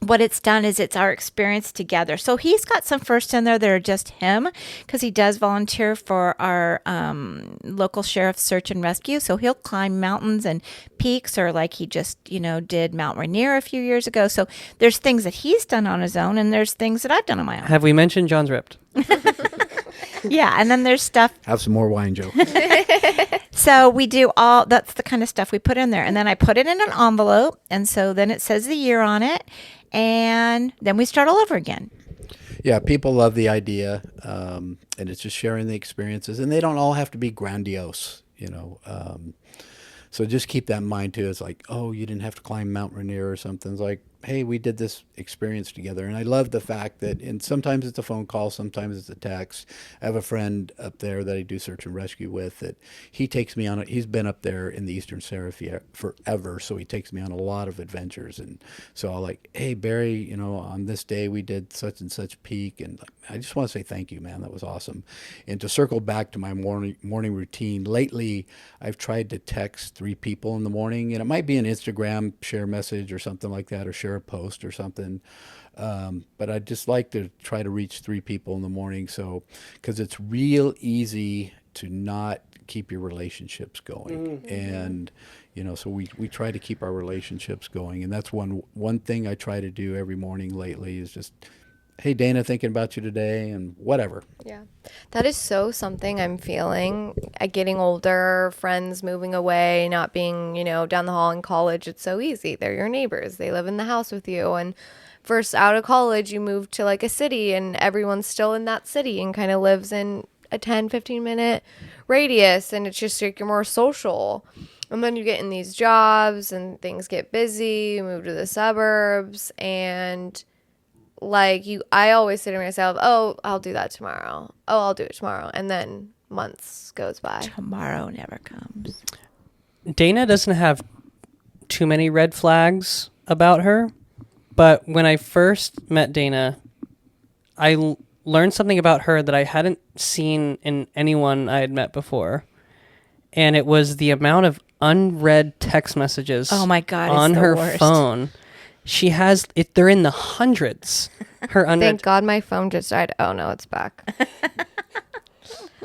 what it's done is it's our experience together. So he's got some firsts in there that are just him, because he does volunteer for our local sheriff's search and rescue. So he'll climb mountains and peaks, or like he just did Mount Rainier a few years ago. So there's things that he's done on his own, and there's things that I've done on my own. Have we mentioned John's ripped? Yeah, and then there's stuff. Have some more wine, Joe. So we do that's the kind of stuff we put in there. And then I put it in an envelope. And so then it says the year on it. And then we start all over again. Yeah, people love the idea, and it's just sharing the experiences. And they don't all have to be grandiose, So just keep that in mind, too. It's like, oh, you didn't have to climb Mount Rainier or something. It's like, hey, we did this experience together. And I love the fact that, and sometimes it's a phone call, sometimes it's a text. I have a friend up there that I do search and rescue with that he takes me on it. He's been up there in the Eastern Sierra forever, so he takes me on a lot of adventures. And so I'll like, hey, Barry, on this day we did such and such peak. And I just want to say thank you, man. That was awesome. And to circle back to my morning routine, lately I've tried to text 3 people in the morning, and it might be an Instagram share message or something like that, or share a post or something. But I'd just like to try to reach 3 people in the morning. So, because it's real easy to not keep your relationships going. Mm-hmm. And, so we try to keep our relationships going. And that's one thing I try to do every morning lately is just, hey, Dayna, thinking about you today, and whatever. Yeah. That is so something I'm feeling. Getting older, friends moving away, not being, down the hall in college. It's so easy. They're your neighbors. They live in the house with you. And first out of college, you move to like a city, and everyone's still in that city and kind of lives in a 10, 15-minute radius. And it's just like you're more social. And then you get in these jobs and things get busy. You move to the suburbs, and like I always say to myself, oh, I'll do that tomorrow. Oh, I'll do it tomorrow. And then months goes by. Tomorrow never comes. Dayna doesn't have too many red flags about her, but when I first met Dayna, I learned something about her that I hadn't seen in anyone I had met before. And it was the amount of unread text messages Oh my God, it's on the her worst. phone. She has it, they're in the hundreds. Her unread. Thank God my phone just died. Oh no, it's back.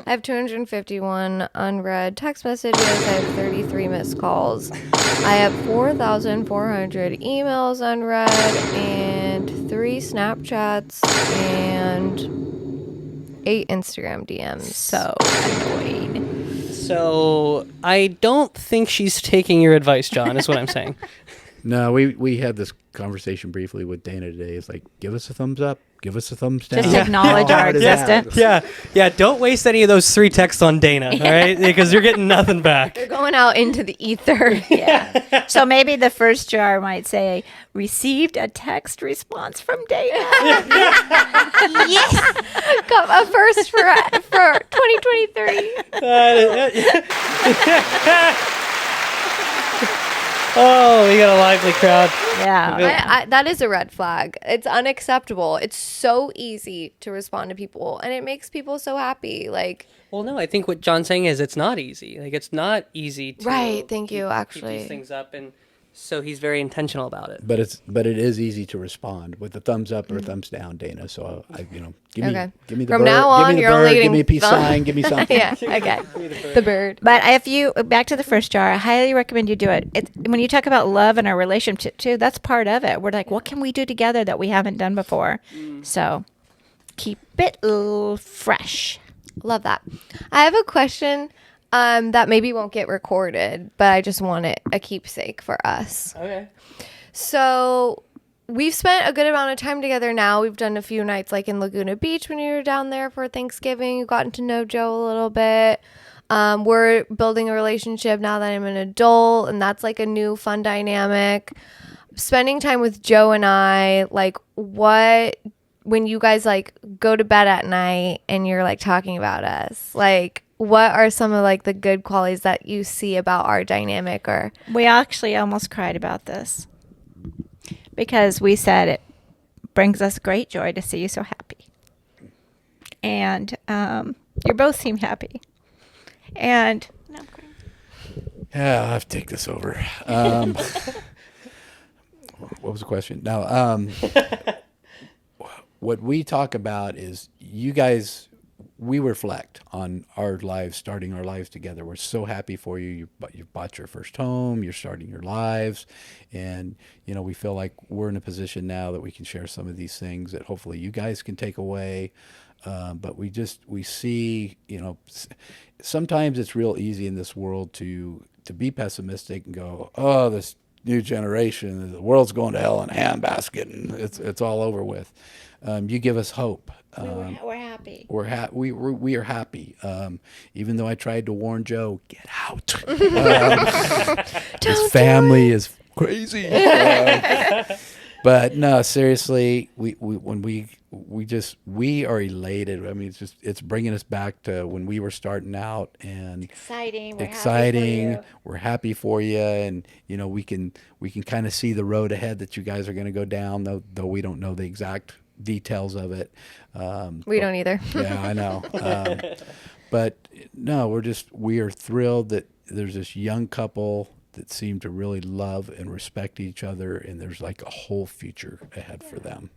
I have 251 unread text messages. I have 33 missed calls. I have 4,400 emails unread and 3 Snapchats and 8 Instagram DMs. So annoying. So I don't think she's taking your advice, John, is what I'm saying. No, we had this conversation briefly with Dayna today. It's like, give us a thumbs up, give us a thumbs down. Just acknowledge our How hard is that? existence. Yeah. Don't waste any of those 3 texts on Dayna, all right? Because you're getting nothing back. They're going out into the ether. Yeah. So maybe the first jar might say, received a text response from Dayna. Yes. Got a first for 2023. Oh, we got a lively crowd. Yeah. That is a red flag. It's unacceptable. It's so easy to respond to people, and it makes people so happy. Like, Well, no, I think what John's saying is it's not easy. Like, it's not easy to Right, thank you, keep actually. these things up, and so he's very intentional about it. But it is easy to respond with a thumbs up or a thumbs down, Dayna. So give Okay. me the From bird, now give on, me the you're bird, only give getting me a peace thumb. sign, give me something. yeah, okay. The bird. But if you, back to the first jar, I highly recommend you do it. When you talk about love and our relationship too, that's part of it. We're like, what can we do together that we haven't done before? So keep it fresh. Love that. I have a question that maybe won't get recorded, but I just want it a keepsake for us. Okay. So we've spent a good amount of time together now. We've done a few nights like in Laguna Beach when you were down there for Thanksgiving. You've gotten to know Joe a little bit. We're building a relationship now that I'm an adult, and that's like a new fun dynamic. Spending time with Joe and I, like when you guys like go to bed at night and you're like talking about us, like what are some of like the good qualities that you see about our dynamic? Or We actually almost cried about this because we said it brings us great joy to see you so happy. And you both seem happy. And no, I'm crying. Yeah, I'll have to take this over. What was the question? No, what we talk about is you guys, we reflect on our lives, starting our lives together. We're so happy for you. You bought your first home, you're starting your lives. And, we feel like we're in a position now that we can share some of these things that hopefully you guys can take away. But we see, sometimes it's real easy in this world to be pessimistic and go, oh, this new generation, the world's going to hell in a handbasket, and it's all over with. You give us hope. We're happy. We are happy. Even though I tried to warn Joe, get out. His family is crazy. But no, seriously, we are elated. I mean, it's bringing us back to when we were starting out, and Exciting. We're happy for you, and we can kind of see the road ahead that you guys are going to go down, though we don't know the exact details of it. we don't either. Yeah, I know. But no, we are thrilled that there's this young couple that seem to really love and respect each other, and there's like a whole future ahead for them.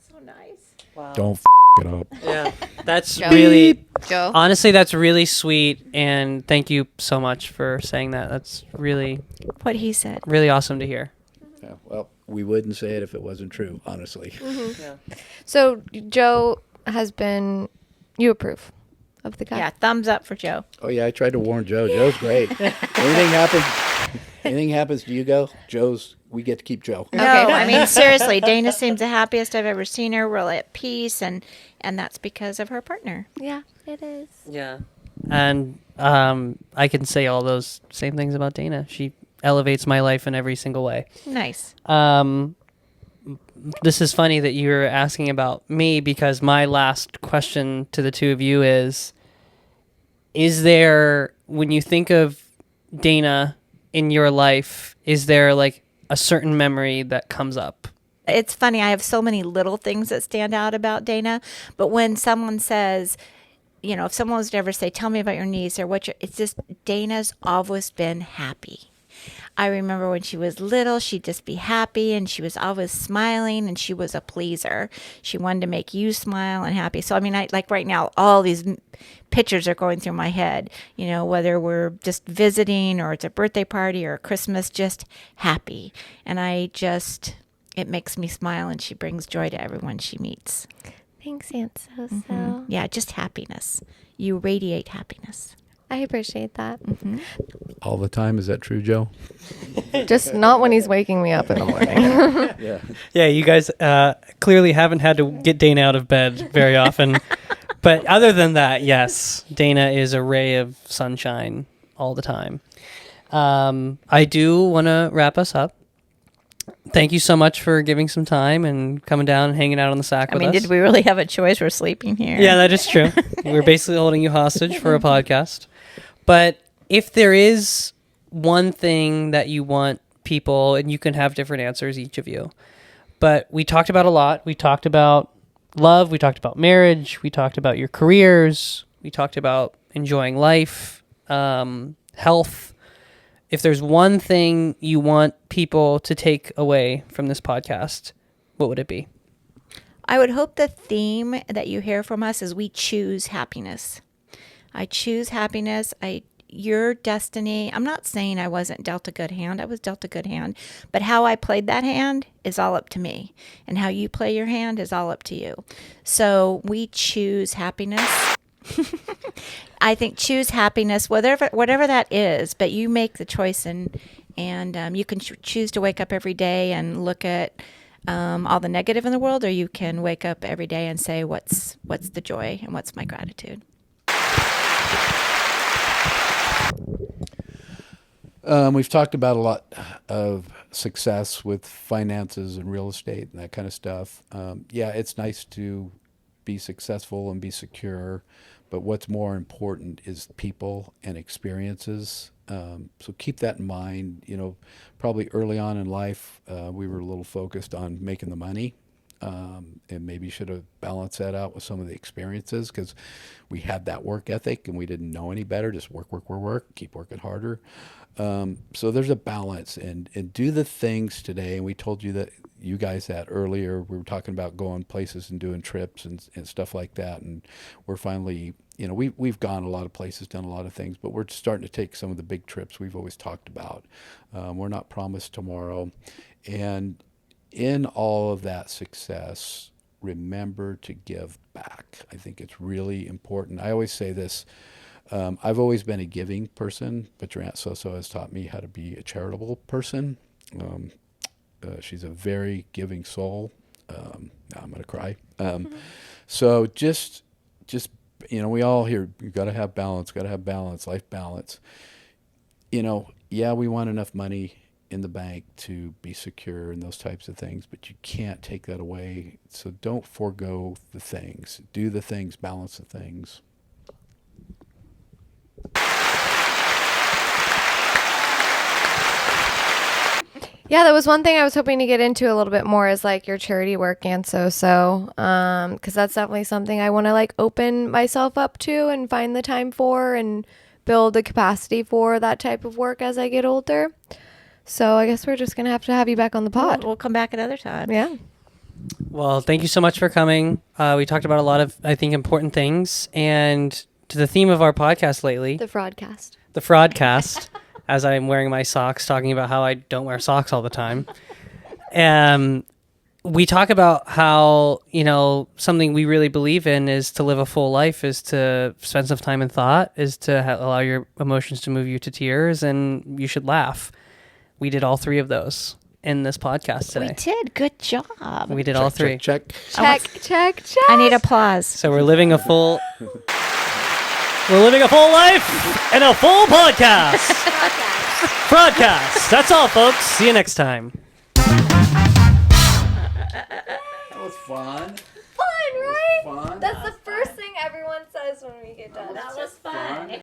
So nice. Wow. Don't it up. Yeah, that's Joe. really, Joe. honestly, that's really sweet, and thank you so much for saying that. That's really, What he said. really awesome to hear. Yeah, well, we wouldn't say it if it wasn't true, honestly. Yeah. So Joe you approve of the guy? Yeah, thumbs up for Joe. Oh yeah, I tried to warn Joe. Joe's great. Anything happens to you, we get to keep Joe. No, I mean, seriously, Dayna seems the happiest I've ever seen her, really at peace, and that's because of her partner. Yeah, it is. Yeah. And I can say all those same things about Dayna. She elevates my life in every single way. Nice. this is funny that you're asking about me, because my last question to the two of you is there, when you think of Dayna in your life, is there like a certain memory that comes up? It's funny. I have so many little things that stand out about Dayna, but when someone says, if someone was to ever say, tell me about your niece or it's just, Dayna's always been happy. I remember when she was little, she'd just be happy and she was always smiling and she was a pleaser. She wanted to make you smile and happy. So, I mean, like right now, all these pictures are going through my head, whether we're just visiting or it's a birthday party or Christmas, just happy. And it makes me smile and she brings joy to everyone she meets. Thanks, Aunt So. Mm-hmm. Yeah, just happiness. You radiate happiness. I appreciate that. Mm-hmm. All the time. Is that true, Joe? Just not when he's waking me up in the morning. Yeah, you guys clearly haven't had to get Dayna out of bed very often. But other than that, yes, Dayna is a ray of sunshine all the time. I do want to wrap us up. Thank you so much for giving some time and coming down and hanging out on the sack with us. Did we really have a choice? We're sleeping here. Yeah, that is true. We're basically holding you hostage for a podcast. But if there is one thing that you want people, and you can have different answers, each of you, but we talked about a lot. We talked about love. We talked about marriage. We talked about your careers. We talked about enjoying life, health. If there's one thing you want people to take away from this podcast, what would it be? I would hope the theme that you hear from us is we choose happiness. I choose happiness. Your destiny. I'm not saying I wasn't dealt a good hand. I was dealt a good hand. But how I played that hand is all up to me. And how you play your hand is all up to you. So we choose happiness. I think choose happiness, whatever that is, but you make the choice, and you can choose to wake up every day and look at all the negative in the world, or you can wake up every day and say, what's the joy and what's my gratitude? We've talked about a lot of success with finances and real estate and that kind of stuff. It's nice to be successful and be secure, but what's more important is people and experiences. So keep that in mind. Probably early on in life, we were a little focused on making the money, and maybe should have balanced that out with some of the experiences, because we had that work ethic and we didn't know any better. Just work, keep working harder. So there's a balance, and do the things today. And we told you guys that earlier. We were talking about going places and doing trips and stuff like that. And we're finally, we've gone a lot of places, done a lot of things, but we're starting to take some of the big trips we've always talked about. We're not promised tomorrow. And in all of that success, remember to give back. I think it's really important. I always say this. I've always been a giving person, but your Aunt So has taught me how to be a charitable person. She's a very giving soul. Now I'm going to cry. So just we all hear, you got to have balance, life balance. We want enough money in the bank to be secure and those types of things, but you can't take that away. So don't forego the things. Do the things, balance the things. Yeah, that was one thing I was hoping to get into a little bit more, is like your charity work, and because that's definitely something I want to like open myself up to and find the time for and build the capacity for that type of work as I get older. So I guess we're just going to have you back on the pod. We'll come back another time. Yeah. Well, thank you so much for coming. We talked about a lot of, I think, important things. And to the theme of our podcast lately, The fraudcast, as I'm wearing my socks, talking about how I don't wear socks all the time. We talk about how, something we really believe in is to live a full life, is to spend some time in thought, is to allow your emotions to move you to tears, and you should laugh. We did all three of those in this podcast today. We did. Good job. We did all three. Check. check. I need applause. So we're living a full life and a full podcast. Broadcast. That's all, folks. See you next time. That was fun. Fun, right? Fun. That's the first thing everyone says when we get done. That was fun.